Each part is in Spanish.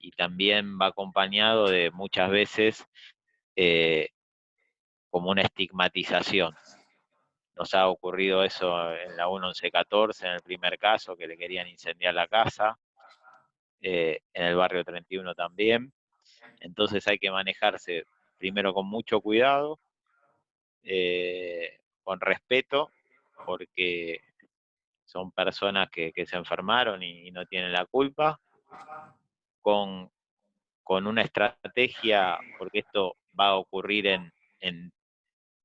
y también va acompañado de muchas veces eh, como una estigmatización. Nos ha ocurrido eso en la 1114, en el primer caso, que le querían incendiar la casa, en el barrio 31 también. Entonces hay que manejarse primero con mucho cuidado, con respeto, porque son personas que se enfermaron y no tienen la culpa, con, con una estrategia, porque esto va a ocurrir en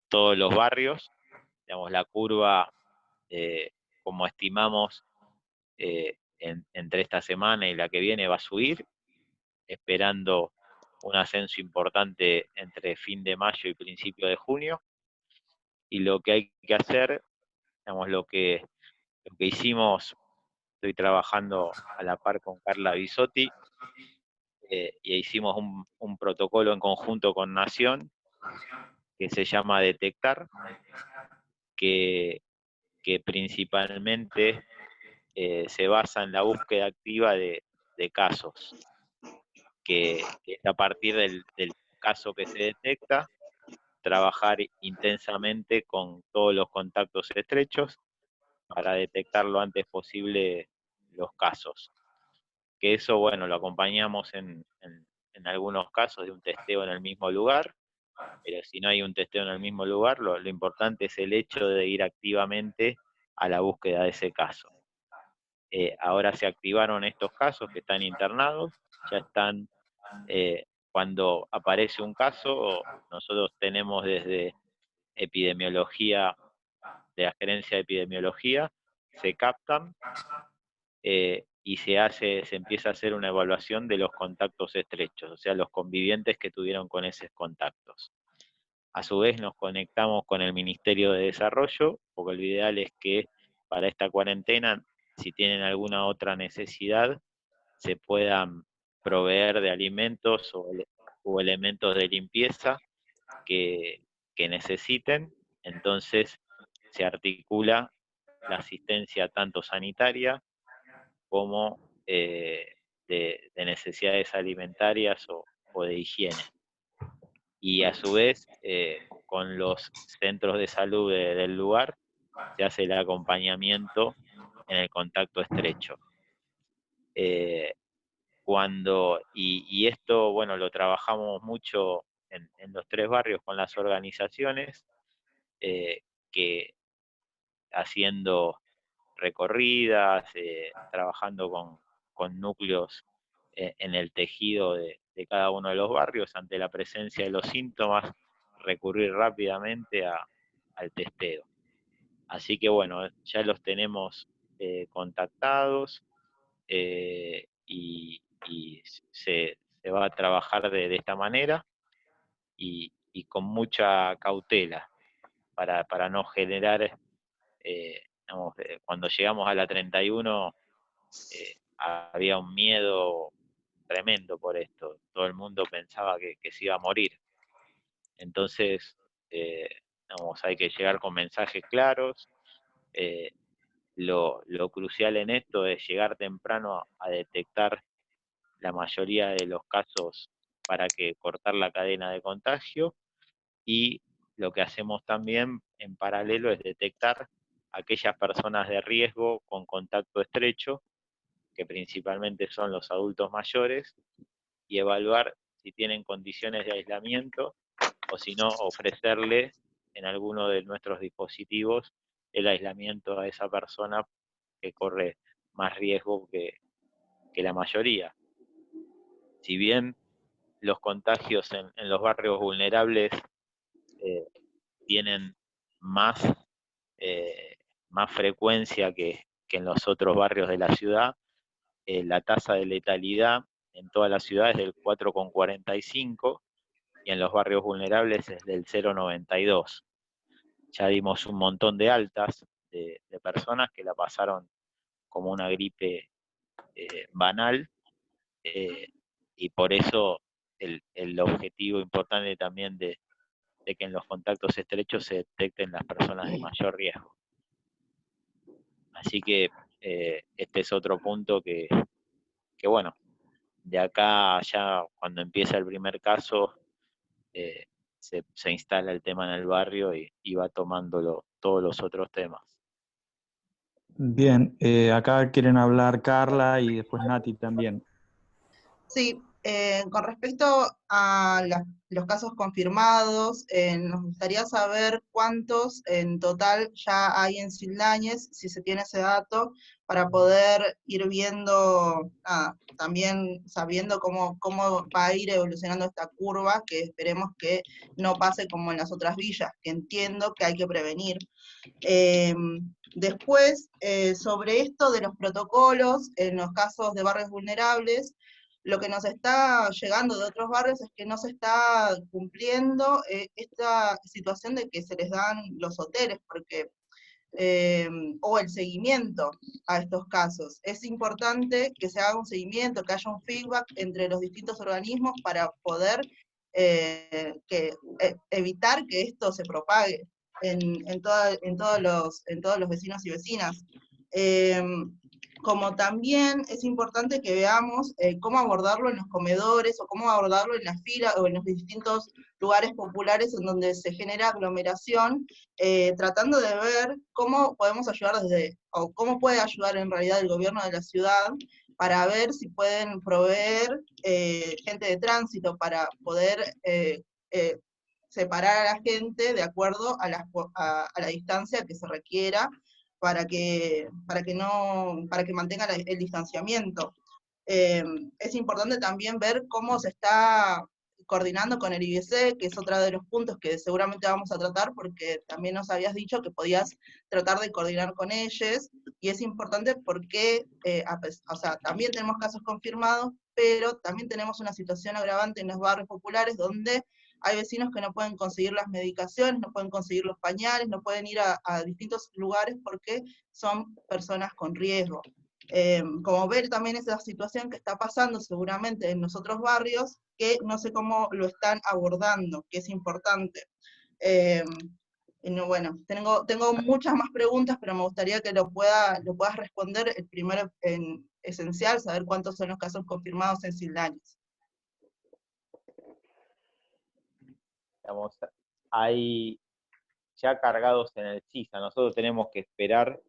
todos los barrios. Digamos, la curva, como estimamos, entre esta semana y la que viene va a subir, esperando un ascenso importante entre fin de mayo y principio de junio. Y lo que hay que hacer, digamos, lo que hicimos, estoy trabajando a la par con Carla Bisotti, y hicimos un protocolo en conjunto con Nación que se llama Detectar, que, que principalmente se basa en la búsqueda activa de casos, que es a partir del caso que se detecta, trabajar intensamente con todos los contactos estrechos para detectar lo antes posible los casos. Que eso, bueno, lo acompañamos en algunos casos de un testeo en el mismo lugar, pero si no hay un testeo en el mismo lugar, lo importante es el hecho de ir activamente a la búsqueda de ese caso. Ahora se activaron estos casos que están internados, ya están, cuando aparece un caso, nosotros tenemos desde epidemiología, de la gerencia de epidemiología, se captan, y se empieza a hacer una evaluación de los contactos estrechos, o sea, los convivientes que tuvieron con esos contactos. A su vez nos conectamos con el Ministerio de Desarrollo, porque lo ideal es que para esta cuarentena, si tienen alguna otra necesidad, se puedan proveer de alimentos o elementos de limpieza que, que necesiten. Entonces se articula la asistencia tanto sanitaria como de necesidades alimentarias o de higiene. Y a su vez, con los centros de salud del lugar, se hace el acompañamiento en el contacto estrecho. Eh, y esto, bueno, lo trabajamos mucho en los tres barrios con las organizaciones, que haciendo recorridas, trabajando con núcleos en el tejido de cada uno de los barrios, ante la presencia de los síntomas, recurrir rápidamente al testeo. Así que bueno, ya los tenemos contactados, y se va a trabajar de esta manera y con mucha cautela para no generar, digamos, cuando llegamos a la 31, había un miedo tremendo por esto. Todo el mundo pensaba que se iba a morir. Entonces, eh, digamos, hay que llegar con mensajes claros. Eh, lo crucial en esto es llegar temprano a detectar la mayoría de los casos para que cortar la cadena de contagio, y lo que hacemos también en paralelo es detectar aquellas personas de riesgo con contacto estrecho, que principalmente son los adultos mayores, y evaluar si tienen condiciones de aislamiento o si no, ofrecerle en alguno de nuestros dispositivos el aislamiento a esa persona que corre más riesgo que la mayoría. Si bien los contagios en los barrios vulnerables eh, tienen más, eh, más frecuencia que en los otros barrios de la ciudad, la tasa de letalidad en toda la ciudad es del 4,45 y en los barrios vulnerables es del 0,92. Ya dimos un montón de altas de personas que la pasaron como una gripe banal, eh, y por eso el objetivo importante también de que en los contactos estrechos se detecten las personas de mayor riesgo. Así que este es otro punto que bueno, de acá ya cuando empieza el primer caso, eh, se instala el tema en el barrio y va tomándolo todos los otros temas. Bien, acá quieren hablar Carla y después Nati también. Sí, con respecto a los casos confirmados, nos gustaría saber cuántos en total ya hay en Sildañez, si se tiene ese dato, para poder ir viendo, también sabiendo cómo va a ir evolucionando esta curva, que esperemos que no pase como en las otras villas, que entiendo que hay que prevenir. Después, sobre esto de los protocolos, en los casos de barrios vulnerables, lo que nos está llegando de otros barrios es que no se está cumpliendo esta situación de que se les dan los hoteles, porque, o el seguimiento a estos casos. Es importante que se haga un seguimiento, que haya un feedback entre los distintos organismos para poder evitar que esto se propague en todos los vecinos y vecinas. Como también es importante que veamos cómo abordarlo en los comedores, o cómo abordarlo en las filas, o en los distintos lugares populares en donde se genera aglomeración, tratando de ver cómo podemos ayudar o cómo puede ayudar en realidad el gobierno de la ciudad, para ver si pueden proveer gente de tránsito para poder separar a la gente de acuerdo a la distancia que se requiera para que mantenga el distanciamiento. Es importante también ver cómo se está coordinando con el IBC, que es otro de los puntos que seguramente vamos a tratar, porque también nos habías dicho que podías tratar de coordinar con ellos, y es importante porque, o sea, también tenemos casos confirmados, pero también tenemos una situación agravante en los barrios populares, donde hay vecinos que no pueden conseguir las medicaciones, no pueden conseguir los pañales, no pueden ir a distintos lugares porque son personas con riesgo. Como ver también esa situación que está pasando seguramente en los otros barrios, que no sé cómo lo están abordando, que es importante. Bueno, tengo muchas más preguntas, pero me gustaría que lo puedas responder. El primero, esencial, saber cuántos son los casos confirmados en Sildañez. Digamos, hay ya cargados en el CISA. Nosotros tenemos que esperar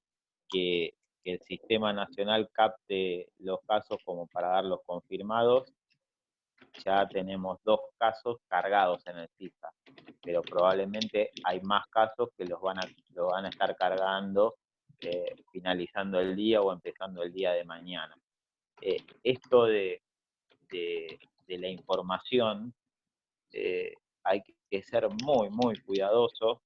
que el sistema nacional capte los casos como para darlos confirmados. Ya tenemos 2 casos cargados en el CISA, pero probablemente hay más casos que lo van a estar cargando finalizando el día o empezando el día de mañana. Esto de la información, hay que ser muy, muy cuidadoso,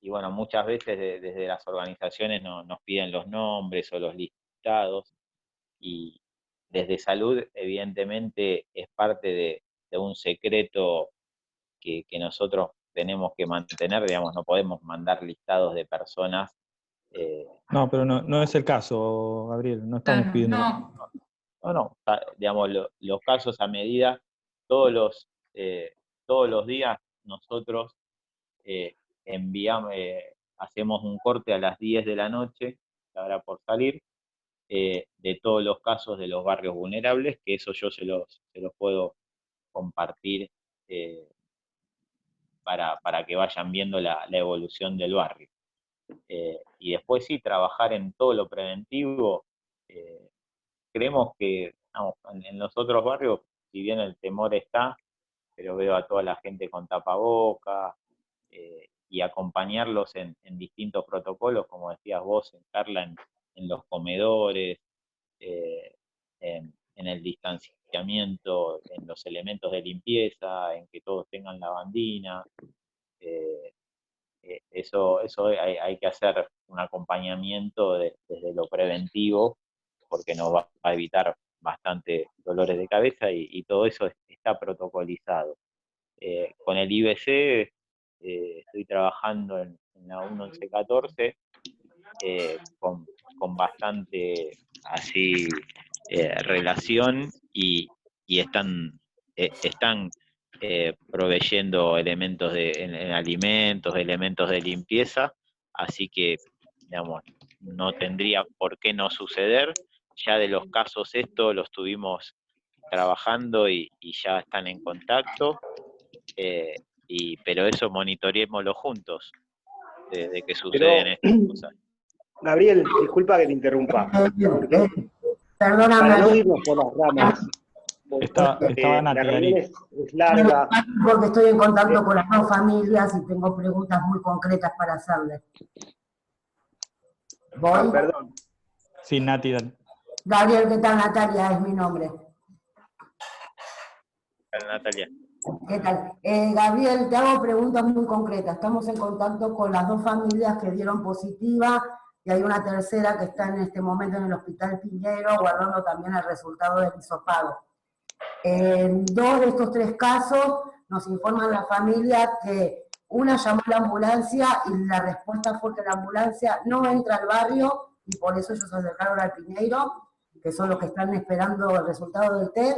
y bueno, muchas veces desde las organizaciones nos piden los nombres o los listados, y desde salud evidentemente es parte de un secreto que nosotros tenemos que mantener. Digamos, no podemos mandar listados de personas. No, pero no es el caso, Gabriel, no estamos pidiendo. No, digamos, los casos a medida, todos los días nosotros enviamos, hacemos un corte a las 10 de la noche, ahora por salir, de todos los casos de los barrios vulnerables, que eso yo se los puedo compartir para que vayan viendo la evolución del barrio. Y después sí, trabajar en todo lo preventivo. Creemos que en los otros barrios, si bien el temor está, pero veo a toda la gente con tapaboca, y acompañarlos en distintos protocolos, como decías vos, Carla, en los comedores, en el distanciamiento, en los elementos de limpieza, en que todos tengan lavandina. Eso hay que hacer un acompañamiento desde lo preventivo, porque nos va a evitar bastante dolores de cabeza, y todo eso está protocolizado. Con el IBC estoy trabajando en la 1114 con bastante así relación, y están proveyendo elementos en alimentos, elementos de limpieza, así que, digamos, no tendría por qué no suceder. Ya de los casos estos los tuvimos trabajando y ya están en contacto, pero eso monitoreémoslo juntos, de que suceden estas cosas. Gabriel, disculpa que te interrumpa. Perdóname. Para no irnos por las ramas, Estaba Nati, la reunión Ari. es larga. Porque estoy en contacto con las dos familias y tengo preguntas muy concretas para hacerles. ¿Voy? Perdón. Sí, Nati, dale. Gabriel, ¿qué tal? Natalia es mi nombre. Natalia. ¿Qué tal? Gabriel, te hago preguntas muy concretas. Estamos en contacto con las dos familias que dieron positiva y hay una tercera que está en este momento en el Hospital Piñero guardando también el resultado del hisopado. En dos de estos tres casos nos informan la familia que una llamó a la ambulancia y la respuesta fue que la ambulancia no entra al barrio y por eso ellos se acercaron al Piñeiro, que son los que están esperando el resultado del test.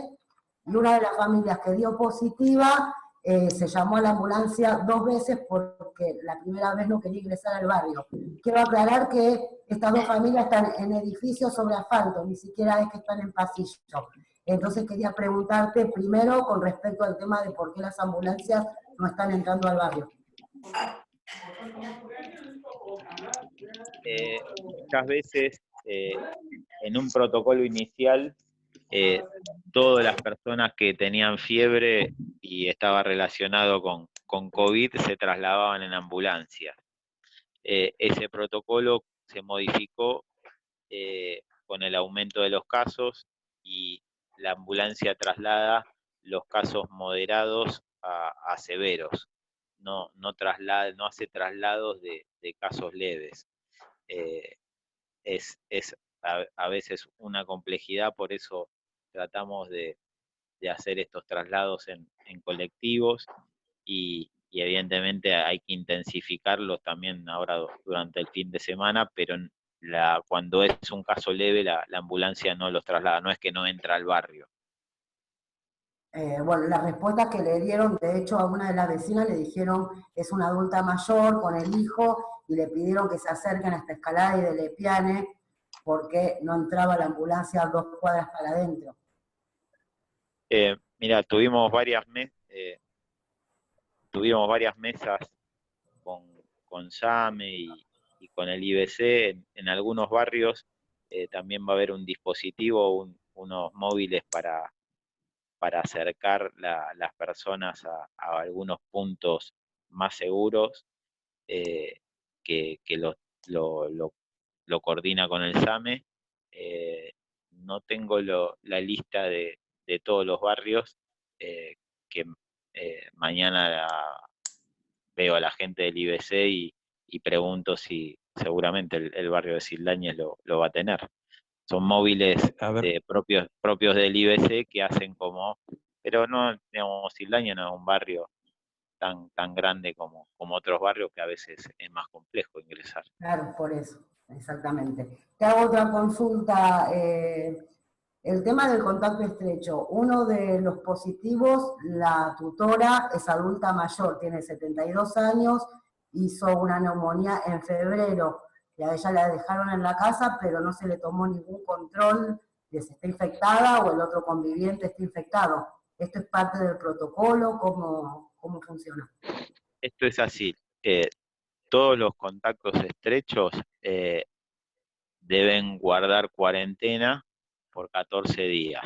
Y una de las familias que dio positiva se llamó a la ambulancia 2 veces porque la primera vez no quería ingresar al barrio. Quiero aclarar que estas dos familias están en edificios sobre asfalto, ni siquiera es que están en pasillo. Entonces quería preguntarte primero con respecto al tema de por qué las ambulancias no están entrando al barrio. Muchas veces en un protocolo inicial todas las personas que tenían fiebre y estaba relacionado con COVID se trasladaban en ambulancia. Ese protocolo se modificó con el aumento de los casos y la ambulancia traslada los casos moderados a severos, no hace traslados de casos leves. Es a veces una complejidad, por eso tratamos de hacer estos traslados en colectivos y evidentemente hay que intensificarlos también ahora durante el fin de semana, pero cuando es un caso leve la ambulancia no los traslada, no es que no entra al barrio. Bueno, las respuestas que le dieron, de hecho a una de las vecinas le dijeron es una adulta mayor con el hijo y le pidieron que se acerquen a esta escalada y de Lepiane porque no entraba la ambulancia 2 cuadras para adentro. Mira, tuvimos varias mesas con SAME y con el IBC en algunos barrios. También va a haber un dispositivo, unos móviles para acercar las personas a algunos puntos más seguros, que lo coordina con el SAME. No tengo la lista de todos los barrios, que mañana veo a la gente del IBC y pregunto si seguramente el barrio de Sildañez lo va a tener. Son móviles propios del IBC que hacen pero no, digamos, Sildañez no es un barrio tan grande como otros barrios que a veces es más complejo ingresar. Claro, por eso, exactamente. Te hago otra consulta. El tema del contacto estrecho. Uno de los positivos, la tutora es adulta mayor, tiene 72 años, hizo una neumonía en febrero, y a ella la dejaron en la casa, pero no se le tomó ningún control de si está infectada o el otro conviviente está infectado. ¿Esto es parte del protocolo? ¿Cómo funciona? Esto es así. Todos los contactos estrechos deben guardar cuarentena por 14 días.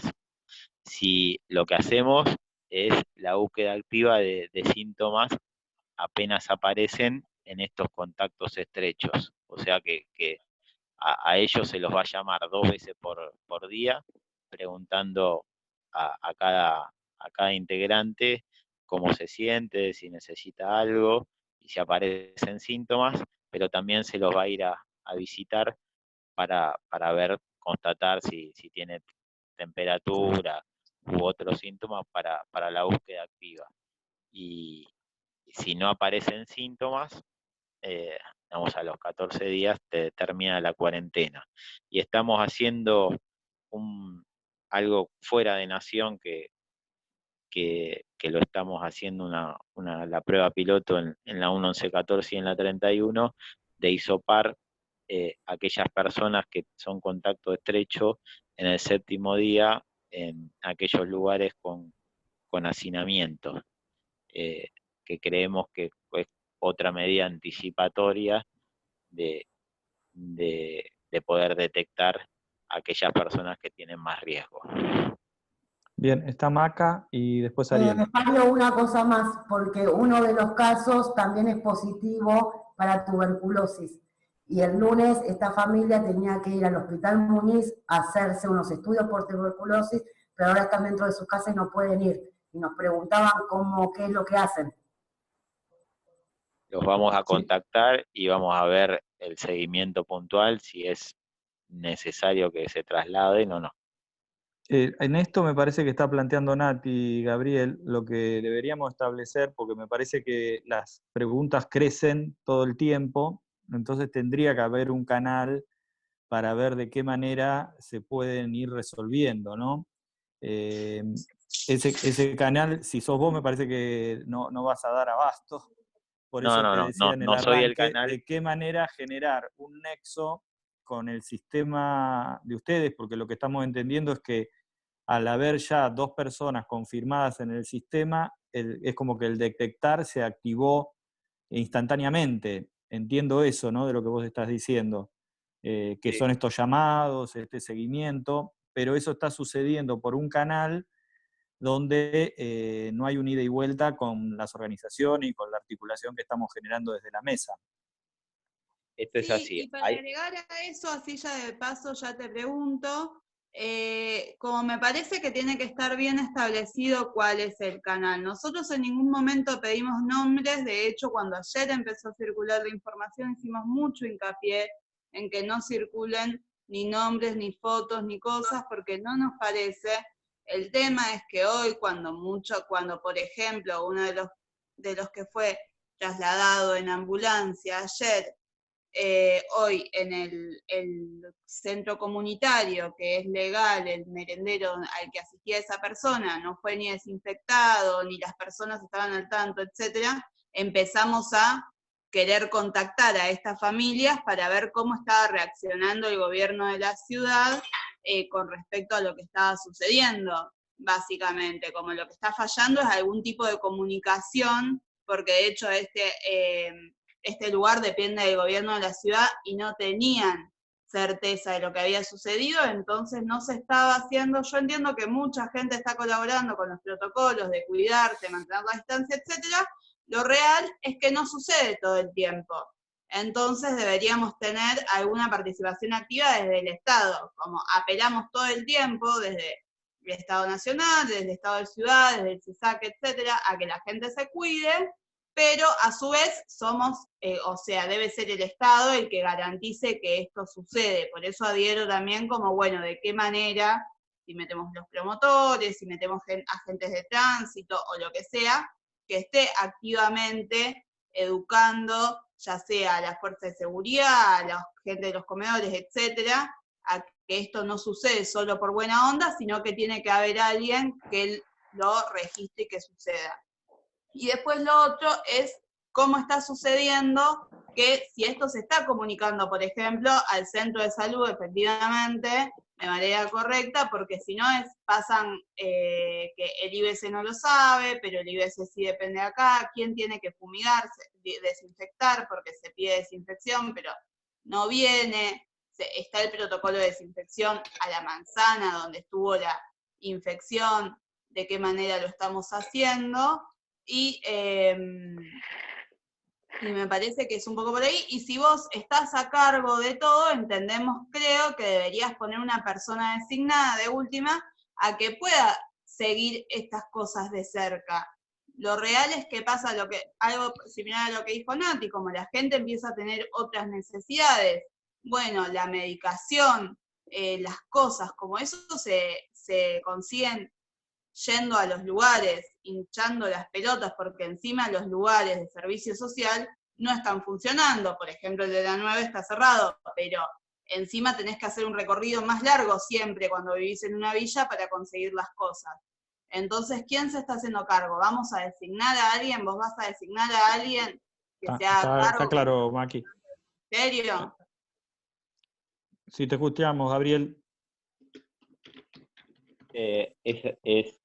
Si lo que hacemos es la búsqueda activa de síntomas apenas aparecen en estos contactos estrechos. O sea que a ellos se los va a llamar 2 veces por día, preguntando a cada integrante cómo se siente, si necesita algo y si aparecen síntomas, pero también se los va a ir a visitar para constatar si tiene temperatura u otros síntomas para la búsqueda activa. Y si no aparecen síntomas, vamos, a los 14 días termina la cuarentena. Y estamos haciendo algo fuera de Nación que lo estamos haciendo la prueba piloto en la 1114 y en la 31 de hisopar aquellas personas que son contacto estrecho en el 7º día en aquellos lugares con hacinamiento, que creemos que es otra medida anticipatoria de poder detectar a aquellas personas que tienen más riesgo. Bien, está Maca y después Ariel. Mario, una cosa más, porque uno de los casos también es positivo para tuberculosis. Y el lunes esta familia tenía que ir al Hospital Muniz a hacerse unos estudios por tuberculosis, pero ahora están dentro de sus casas y no pueden ir. Y nos preguntaban qué es lo que hacen. Los vamos a contactar y vamos a ver el seguimiento puntual, si es necesario que se trasladen o no. En esto me parece que está planteando Nati, Gabriel, lo que deberíamos establecer, porque me parece que las preguntas crecen todo el tiempo, entonces tendría que haber un canal para ver de qué manera se pueden ir resolviendo, ¿no? Ese canal, si sos vos, me parece que no vas a dar abasto. Por eso te decía en el no soy el arranque, canal. de qué manera generar un nexo con el sistema de ustedes, porque lo que estamos entendiendo es que al haber ya 2 personas confirmadas en el sistema, es como que el detectar se activó instantáneamente. Entiendo eso, ¿no? De lo que vos estás diciendo, que Sí. son estos llamados, este seguimiento, pero eso está sucediendo por un canal donde no hay un ida y vuelta con las organizaciones y con la articulación que estamos generando desde la mesa. Esto es así. Y para agregar a eso, así ya de paso ya te pregunto, como me parece que tiene que estar bien establecido cuál es el canal. Nosotros en ningún momento pedimos nombres, de hecho cuando ayer empezó a circular la información hicimos mucho hincapié en que no circulen ni nombres, ni fotos, ni cosas, porque no nos parece. El tema es que hoy cuando por ejemplo uno de los que fue trasladado en ambulancia ayer, hoy en el centro comunitario, que es legal, el merendero al que asistía esa persona, no fue ni desinfectado, ni las personas estaban al tanto, etcétera, empezamos a querer contactar a estas familias para ver cómo estaba reaccionando el gobierno de la ciudad con respecto a lo que estaba sucediendo, básicamente. Como lo que está fallando es algún tipo de comunicación, porque de hecho este lugar depende del gobierno de la ciudad y no tenían certeza de lo que había sucedido, entonces no se estaba haciendo. Yo entiendo que mucha gente está colaborando con los protocolos de cuidarse, mantener la distancia, etcétera. Lo real es que no sucede todo el tiempo. Entonces deberíamos tener alguna participación activa desde el Estado, como apelamos todo el tiempo desde el Estado Nacional, desde el Estado de Ciudad, desde el CISAC, etcétera, a que la gente se cuide, pero a su vez somos, debe ser el Estado el que garantice que esto sucede. Por eso adhiero también como, bueno, de qué manera, si metemos los promotores, si metemos agentes de tránsito o lo que sea, que esté activamente educando, ya sea a la fuerza de seguridad, a la gente de los comedores, etcétera, a que esto no sucede solo por buena onda, sino que tiene que haber alguien que lo registre y que suceda. Y después lo otro es cómo está sucediendo que si esto se está comunicando, por ejemplo, al centro de salud efectivamente, de manera correcta, porque si no pasan que el IBC no lo sabe, pero el IBC sí depende de acá, quién tiene que fumigar, desinfectar, porque se pide desinfección, pero no viene, está el protocolo de desinfección a la manzana, donde estuvo la infección, de qué manera lo estamos haciendo, y me parece que es un poco por ahí, y si vos estás a cargo de todo, entendemos, creo, que deberías poner una persona designada de última a que pueda seguir estas cosas de cerca. Lo real es que pasa algo similar a lo que dijo Nati, como la gente empieza a tener otras necesidades, bueno, la medicación, las cosas, como eso se consiguen yendo a los lugares, hinchando las pelotas, porque encima los lugares de servicio social no están funcionando. Por ejemplo, el de la 9 está cerrado, pero encima tenés que hacer un recorrido más largo siempre cuando vivís en una villa para conseguir las cosas. Entonces, ¿quién se está haciendo cargo? ¿Vamos a designar a alguien? ¿Vos vas a designar a alguien que se haga cargo? Está claro, Maki. ¿En serio? Sí, te escuchamos, Gabriel. Es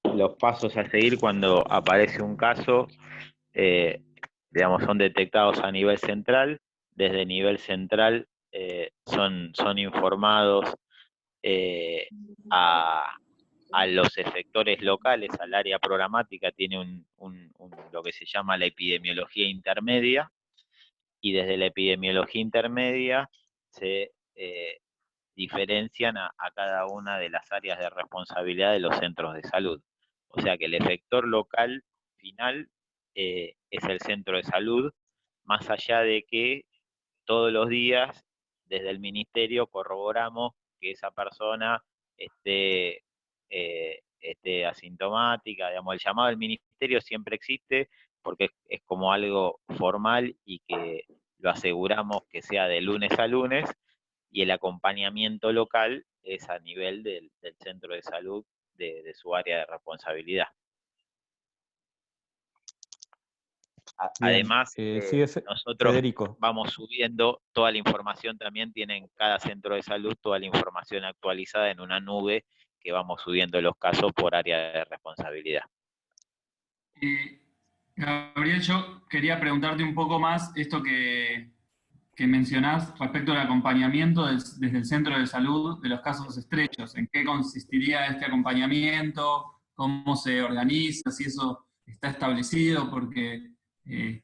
los pasos a seguir cuando aparece un caso, digamos, son detectados a nivel central. Desde nivel central son informados a los efectores locales, al área programática, tiene lo que se llama la epidemiología intermedia, y desde la epidemiología intermedia se diferencian a cada una de las áreas de responsabilidad de los centros de salud. O sea que el efector local final es el centro de salud, más allá de que todos los días desde el ministerio corroboramos que esa persona esté asintomática. Digamos, el llamado del ministerio siempre existe porque es como algo formal y que lo aseguramos que sea de lunes a lunes, y el acompañamiento local es a nivel del centro de salud de su área de responsabilidad. Bien, Además, sigue nosotros Federico. vamos subiendo toda la información, también tienen cada centro de salud toda la información actualizada en una nube que vamos subiendo los casos por área de responsabilidad. Gabriel, yo quería preguntarte un poco más esto que mencionás respecto al acompañamiento desde el centro de salud de los casos estrechos. ¿En qué consistiría este acompañamiento? ¿Cómo se organiza? Si eso está establecido, porque,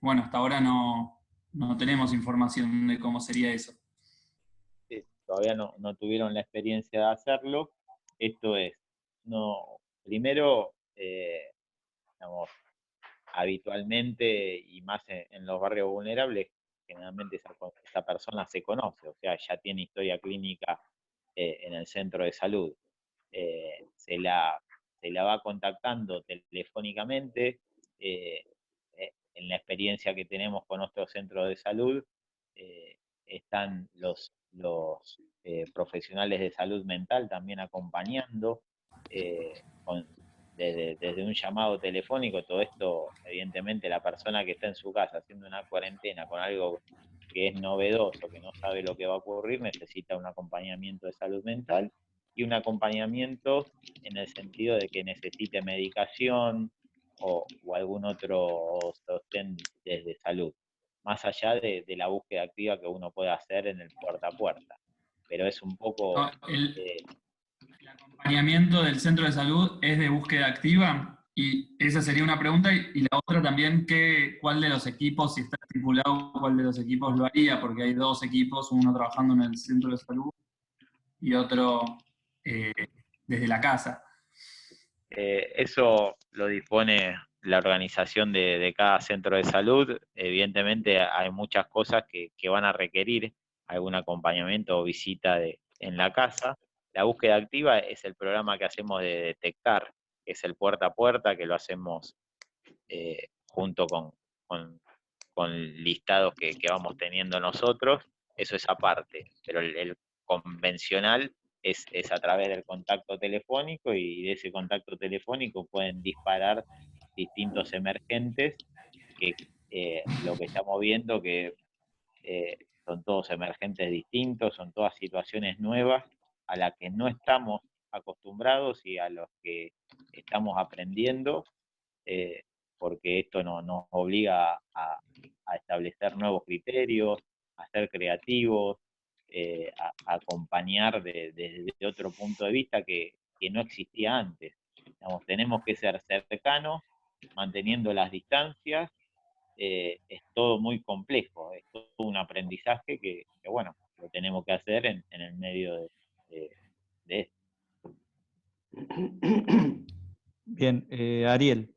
bueno, hasta ahora no tenemos información de cómo sería eso. Sí, todavía no tuvieron la experiencia de hacerlo. Esto es, primero, digamos, habitualmente y más en los barrios vulnerables, generalmente esa persona se conoce, o sea, ya tiene historia clínica en el centro de salud. Se la va contactando telefónicamente. En la experiencia que tenemos con nuestros centros de salud, están los profesionales de salud mental también acompañando, desde un llamado telefónico. Todo esto, evidentemente, la persona que está en su casa haciendo una cuarentena con algo que es novedoso, que no sabe lo que va a ocurrir, necesita un acompañamiento de salud mental y un acompañamiento en el sentido de que necesite medicación o algún otro sostén desde salud, más allá de la búsqueda activa que uno puede hacer en el puerta a puerta. Pero es un poco... El acompañamiento del centro de salud es de búsqueda activa, y esa sería una pregunta, y la otra también, ¿cuál de los equipos, si está estipulado, cuál de los equipos lo haría? Porque hay dos equipos, uno trabajando en el centro de salud y otro desde la casa. Eso lo dispone la organización de cada centro de salud. Evidentemente hay muchas cosas que van a requerir algún acompañamiento o visita en la casa. La búsqueda activa es el programa que hacemos de detectar, que es el puerta a puerta, que lo hacemos junto con listados que vamos teniendo nosotros. Eso es aparte, pero el convencional es a través del contacto telefónico, y de ese contacto telefónico pueden disparar distintos emergentes, que lo que estamos viendo que son todos emergentes distintos, son todas situaciones nuevas a las que no estamos acostumbrados y a los que estamos aprendiendo, porque esto nos obliga a establecer nuevos criterios, a ser creativos, a acompañar desde otro punto de vista que no existía antes. Digamos, tenemos que ser cercanos, manteniendo las distancias. Es todo muy complejo, es todo un aprendizaje que bueno, lo tenemos que hacer en el medio de esto. Bien, Ariel.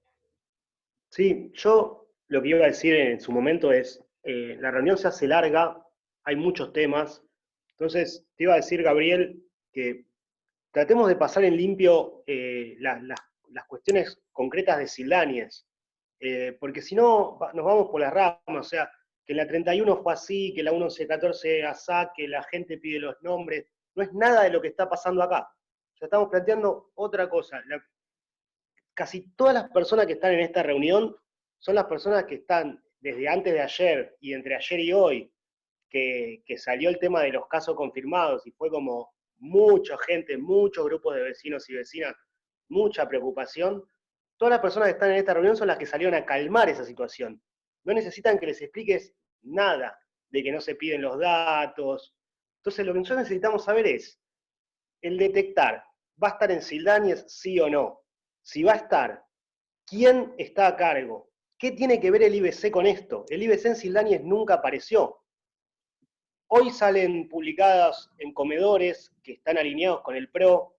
Sí, yo lo que iba a decir en su momento es, la reunión se hace larga, hay muchos temas, entonces te iba a decir, Gabriel, que tratemos de pasar en limpio las cuestiones concretas de Sildáñez, porque si no nos vamos por las ramas, o sea, que la 31 fue así, que la 1114 asá, que la gente pide los nombres, no es nada de lo que está pasando acá. O sea, estamos planteando otra cosa. Casi todas las personas que están en esta reunión son las personas que están desde antes de ayer y entre ayer y hoy, que salió el tema de los casos confirmados y fue como mucha gente, muchos grupos de vecinos y vecinas, mucha preocupación, todas las personas que están en esta reunión son las que salieron a calmar esa situación. No necesitan que les expliques nada de que no se piden los datos. Entonces lo que nosotros necesitamos saber es, el detectar, ¿va a estar en Sildáñez sí o no? Si va a estar, ¿quién está a cargo? ¿Qué tiene que ver el IBC con esto? El IBC en Sildáñez nunca apareció. Hoy salen publicadas en comedores que están alineados con el PRO,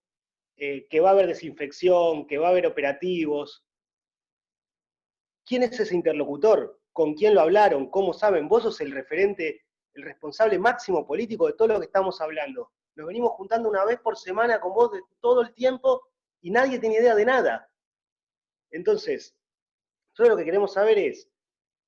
que va a haber desinfección, que va a haber operativos. ¿Quién es ese interlocutor? ¿Con quién lo hablaron? ¿Cómo saben? Vos sos el referente, el responsable máximo político de todo lo que estamos hablando. Nos venimos juntando una vez por semana con vos de todo el tiempo y nadie tiene idea de nada. Entonces, nosotros lo que queremos saber es,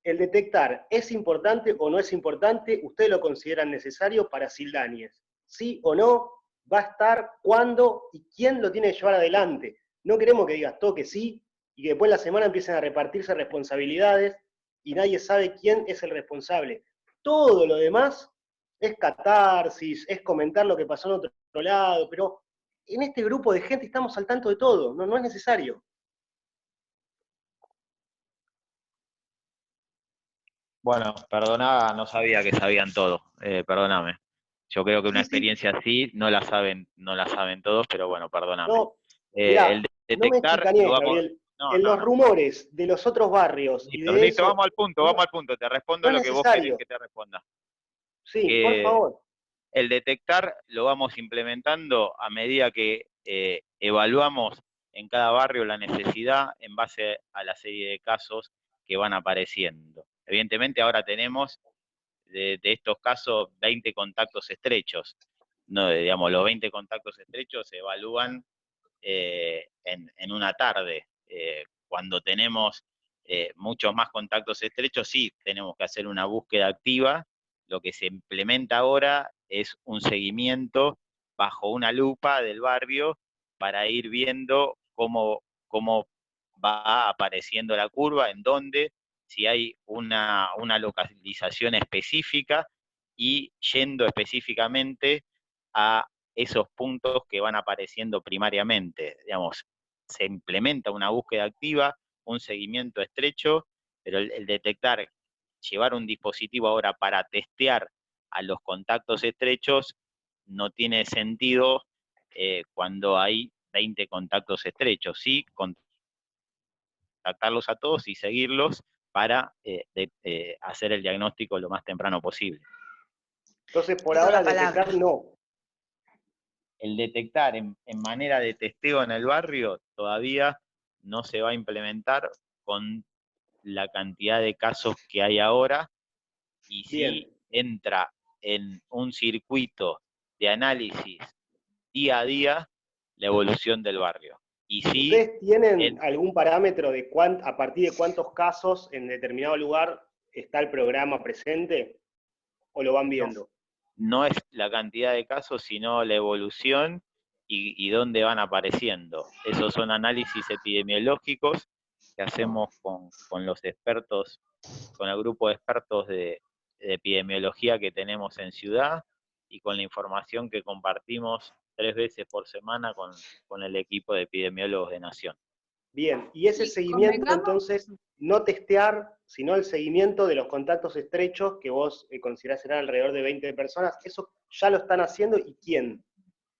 ¿el detectar es importante o no es importante? ¿Ustedes lo consideran necesario para Sildáñez? ¿Sí o no? ¿Va a estar? ¿Cuándo? ¿Y quién lo tiene que llevar adelante? No queremos que digas todo que sí y que después de la semana empiecen a repartirse responsabilidades y nadie sabe quién es el responsable. Todo lo demás es catarsis, es comentar lo que pasó en otro lado, pero en este grupo de gente estamos al tanto de todo, no es necesario. Bueno, perdona, no sabía que sabían todo, perdóname. Yo creo que una experiencia así no la saben todos, pero bueno, perdóname. No, mirá, El no me detectar, chicanees, lo vamos... Gabriel. No, En no, los no. rumores de los otros barrios y de Listo, eso, vamos al punto, te respondo no es lo que vos querés necesario. que te responda. Sí, por favor. El detectar lo vamos implementando a medida que evaluamos en cada barrio la necesidad en base a la serie de casos que van apareciendo. Evidentemente ahora tenemos de estos casos 20 contactos estrechos. No, digamos, los 20 contactos estrechos se evalúan en una tarde. Cuando tenemos muchos más contactos estrechos, sí, tenemos que hacer una búsqueda activa. Lo que se implementa ahora es un seguimiento bajo una lupa del barrio para ir viendo cómo va apareciendo la curva, en dónde, si hay una localización específica y yendo específicamente a esos puntos que van apareciendo primariamente. Digamos, se implementa una búsqueda activa, un seguimiento estrecho, pero el detectar, llevar un dispositivo ahora para testear a los contactos estrechos no tiene sentido cuando hay 20 contactos estrechos. Sí, contactarlos a todos y seguirlos para hacer el diagnóstico lo más temprano posible. Entonces, por ahora, detectar no. El detectar en manera de testeo en el barrio todavía no se va a implementar con la cantidad de casos que hay ahora, y sí entra en un circuito de análisis día a día la evolución del barrio. Y sí, ¿ustedes tienen algún parámetro de a partir de cuántos casos en determinado lugar está el programa presente? ¿O lo van viendo? No es la cantidad de casos, sino la evolución y dónde van apareciendo. Esos son análisis epidemiológicos que hacemos con los expertos, con el grupo de expertos de epidemiología que tenemos en Ciudad y con la información que compartimos 3 veces por semana con el equipo de epidemiólogos de Nación. Bien, y ese seguimiento entonces, no testear, sino el seguimiento de los contactos estrechos que vos considerás serán alrededor de 20 personas, ¿eso ya lo están haciendo y quién?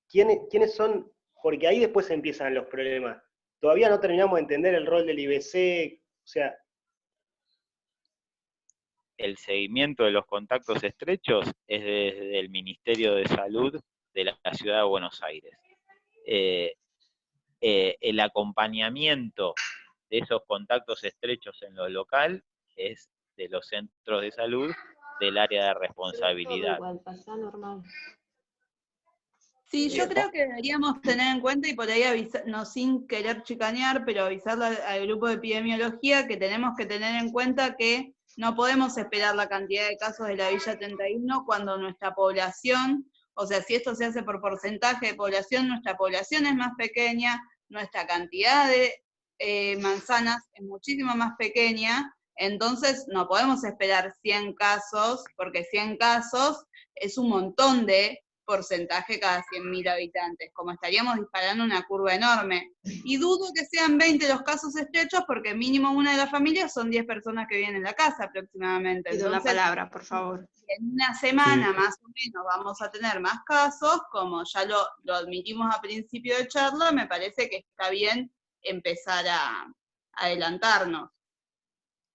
¿Quiénes son? Porque ahí después empiezan los problemas. Todavía no terminamos de entender el rol del IBC, o sea... El seguimiento de los contactos estrechos es desde el Ministerio de Salud de la Ciudad de Buenos Aires. El acompañamiento de esos contactos estrechos en lo local es de los centros de salud del área de responsabilidad. Sí, yo creo que deberíamos tener en cuenta, y por ahí avisarnos sin querer chicanear, pero avisarle al grupo de epidemiología que tenemos que tener en cuenta que no podemos esperar la cantidad de casos de la Villa 31 cuando nuestra población, o sea, si esto se hace por porcentaje de población, nuestra población es más pequeña, nuestra cantidad de manzanas es muchísimo más pequeña, Entonces no podemos esperar 100 casos, porque 100 casos es un montón de porcentaje cada 100.000 habitantes, como estaríamos disparando una curva enorme. Y dudo que sean 20 los casos estrechos, porque mínimo una de las familias son 10 personas que viven en la casa aproximadamente. Pido la palabra, por favor. En una semana Sí. más o menos vamos a tener más casos, como ya lo admitimos a principio de charla, me parece que está bien empezar a adelantarnos.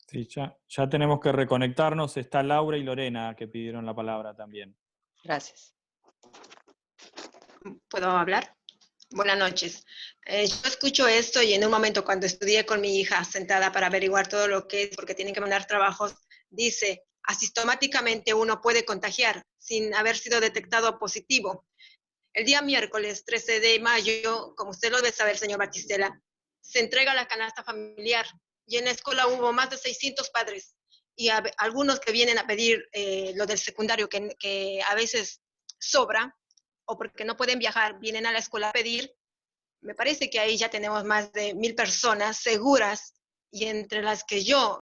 Sí, ya tenemos que reconectarnos. Está Laura y Lorena que pidieron la palabra también. Gracias. ¿Puedo hablar? Buenas noches. Yo escucho esto y en un momento cuando estudié con mi hija sentada para averiguar todo lo que es, porque tienen que mandar trabajos, dice, asintomáticamente uno puede contagiar sin haber sido detectado positivo. El día miércoles 13 de mayo, como usted lo debe saber, señor Batistela, se entrega la canasta familiar y en la escuela hubo más de 600 padres y algunos que vienen a pedir lo del secundario que a veces sobra o porque no pueden viajar, vienen a la escuela a pedir. Me parece que ahí ya tenemos más de 1000 personas seguras y entre las que yo